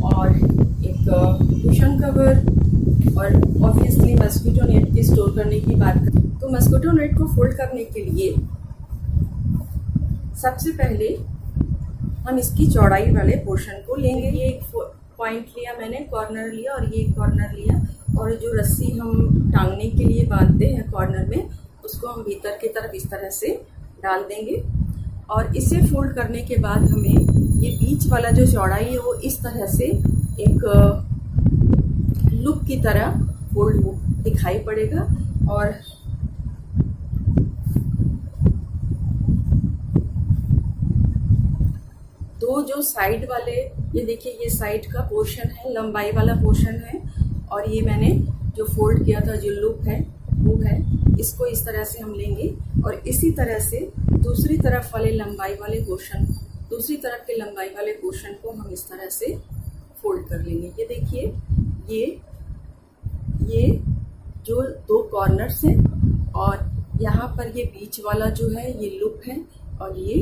और एक cushion cover और ऑब्वियसली मस्कीटो नेट की स्टोर करने की बात करें तो मस्कीटो नेट को फोल्ड करने के लिए सबसे पहले हम इसकी चौड़ाई वाले पोर्शन को लेंगे। ये एक पॉइंट लिया मैंने, कॉर्नर लिया और ये कॉर्नर लिया, और जो रस्सी हम टांगने के लिए बांधते हैं कॉर्नर में, उसको हम भीतर की तरफ इस तरह से डाल देंगे। और इसे फोल्ड करने के बाद हमें ये बीच वाला जो चौड़ाई है वो इस तरह से एक लूप की तरह फोल्ड दिखाई पड़ेगा। और दो जो साइड वाले, ये देखिए ये साइड का पोर्शन है, लंबाई वाला पोर्शन है, और ये मैंने जो फोल्ड किया था जो लूप है वो है, इसको इस तरह से हम लेंगे और इसी तरह से दूसरी तरफ वाले लंबाई वाले पोर्शन, दूसरी तरफ के लंबाई वाले पोर्शन को हम इस तरह से फोल्ड कर लेंगे। ये देखिए ये जो दो कॉर्नर्स हैं और यहाँ पर ये बीच वाला जो है ये लूप है और ये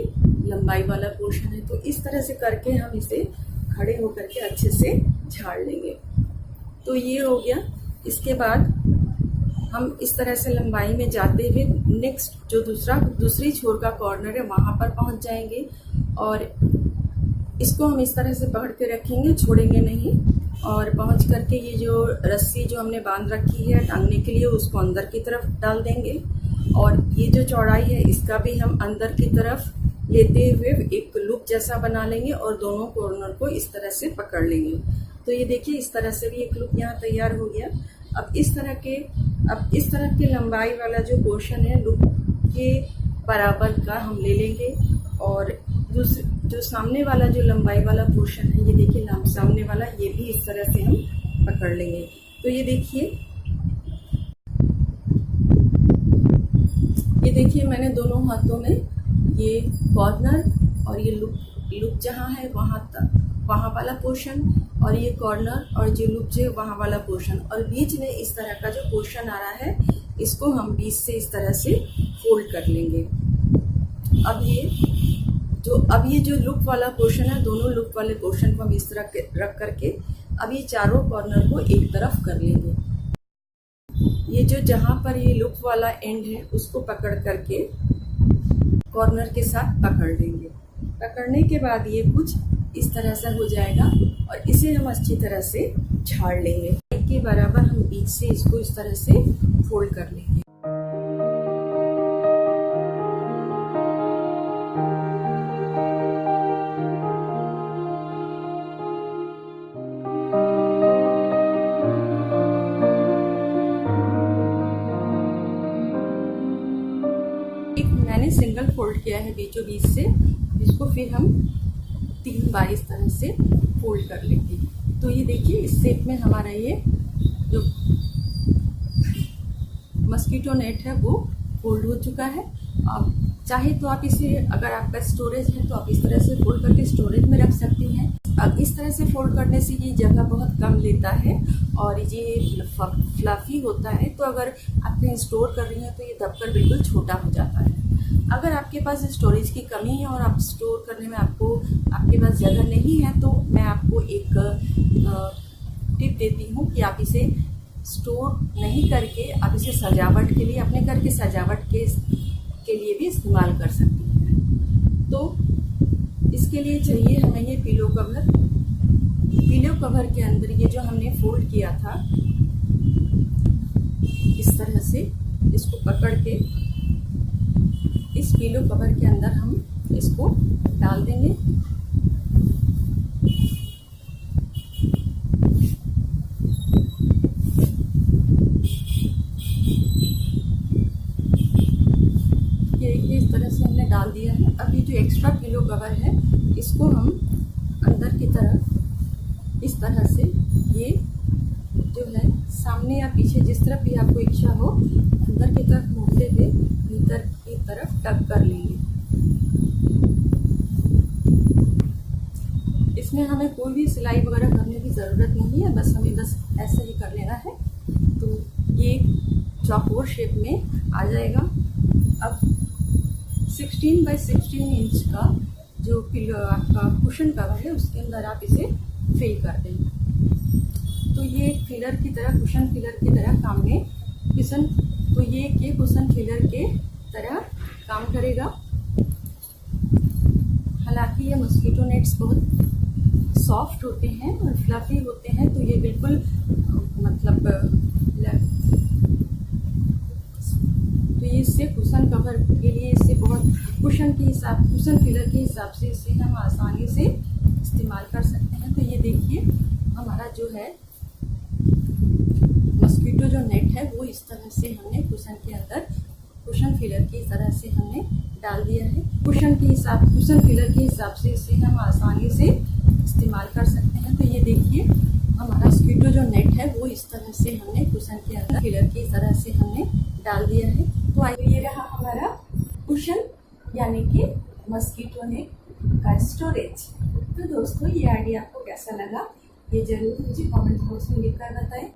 लंबाई वाला पोर्शन है। तो इस तरह से करके हम इसे खड़े होकर के अच्छे से झाड़ लेंगे। तो ये हो गया। इसके बाद हम इस तरह से लंबाई में जाते हुए नेक्स्ट जो दूसरी छोर का कॉर्नर है वहाँ पर पहुँच जाएंगे और इसको हम इस तरह से पकड़ के रखेंगे, छोड़ेंगे नहीं। और पहुँच करके ये जो रस्सी जो हमने बांध रखी है टांगने के लिए उसको अंदर की तरफ डाल देंगे और ये जो चौड़ाई है इसका भी हम अंदर की तरफ लेते हुए एक लूप जैसा बना लेंगे और दोनों कॉर्नर को इस तरह से पकड़ लेंगे। तो ये देखिए इस तरह से भी एक लूप यहाँ तैयार हो गया। अब इस तरह के लंबाई वाला जो पोर्शन है लूप के बराबर का हम ले लेंगे और जो सामने वाला जो लंबाई वाला पोर्शन है, ये देखिए सामने वाला, ये भी इस तरह से हम पकड़ लेंगे। तो ये देखिए मैंने दोनों हाथों में ये कॉर्नर और ये लूप जहाँ है वहाँ वाला पोर्शन और ये कॉर्नर और जो लूप जो है वहाँ वाला पोर्शन और बीच में इस तरह का जो पोर्शन आ रहा है इसको हम बीच से इस तरह से फोल्ड कर लेंगे। अब ये जो लूप वाला पोर्शन है, दोनों लूप वाले पोर्शन को हम इस तरह रख करके अब ये चारों कॉर्नर को एक तरफ कर लेंगे। ये जो जहाँ पर ये लूप वाला एंड है उसको पकड़ करके कॉर्नर के साथ पकड़ लेंगे। पकड़ने के बाद ये कुछ इस तरह से हो जाएगा और इसे हम अच्छी तरह से झाड़ लेंगे। एक के बराबर हम बीच से इसको इस तरह से फोल्ड कर लेंगे। मैंने सिंगल फोल्ड किया है बीचों बीच से, इसको फिर हम 3 बार इस तरह से फोल्ड कर लेंगे। तो ये देखिए इस शेप में हमारा ये जो मस्कीटो नेट है वो फोल्ड हो चुका है। अब चाहे तो आप इसे, अगर आपका स्टोरेज है तो आप इस तरह से फोल्ड करके स्टोरेज में रख सकती हैं। अब इस तरह से फोल्ड करने से ये जगह बहुत कम लेता है और ये फ्लफी होता है। तो अगर आप कहीं स्टोर कर रही हैं तो ये दबकर बिल्कुल छोटा हो जाता है। अगर आपके पास स्टोरेज की कमी है और आप स्टोर करने में आपके पास जगह नहीं है तो मैं आपको एक टिप देती हूँ कि आप इसे स्टोर नहीं करके आप इसे सजावट के लिए, अपने घर के सजावट के लिए भी इस्तेमाल कर सकती हैं। तो इसके लिए चाहिए हमें ये पिलो कवर के अंदर ये जो हमने फोल्ड किया था इस तरह से इसको पकड़ के इस पिलो कवर के अंदर हम इसको डाल देंगे। ये इस तरह से हमने डाल दिया है। अब ये जो एक्स्ट्रा पिलो कवर है इसको हम अंदर की तरफ इस तरह से, ये जो है सामने या पीछे जिस तरफ भी आपको इच्छा हो, अंदर की तरफ मोड़ते हुए भीतर की तरफ टक कर लेंगे। इसमें हमें कोई भी सिलाई वगैरह करने की ज़रूरत नहीं है, हमें बस ऐसे ही कर लेना है। तो ये चौकोर शेप में आ जाएगा। अब 16 बाई 16 इंच का जो पिलो आपका कुशन कवर है उसके अंदर आप इसे फिल कर दें। तो ये एक फिलर की तरह, कुशन फिलर की तरह काम में तो ये कुशन फिलर के तरह काम करेगा। हालांकि ये मस्कीटो नेट्स बहुत सॉफ्ट होते हैं और फ्लफी होते हैं, तो ये बिल्कुल मतलब तो ये इससे कुशन कवर के लिए इससे बहुत कुशन फिलर के हिसाब से इसे हम आसानी से इस्तेमाल कर सकते हैं। तो ये देखिए हमारा जो है मस्कीटो जो नेट है वो इस तरह से हमने कुशन के अंदर कुशन फिलर की तरह से हमने डाल दिया है। कुशन फिलर के हिसाब से इसे हम आसानी से इस्तेमाल कर सकते हैं। तो ये देखिए हमारा मस्कीटो जो नेट है वो इस तरह से हमने कुशन के अंदर फिलर की तरह से हमने डाल दिया है। तो ये रहा हमारा कुशन यानी कि मस्कीटो नेट का स्टोरेज। तो दोस्तों ये आइडिया आपको कैसा लगा ये जरूर मुझे कमेंट बॉक्स में लिखकर बताएं।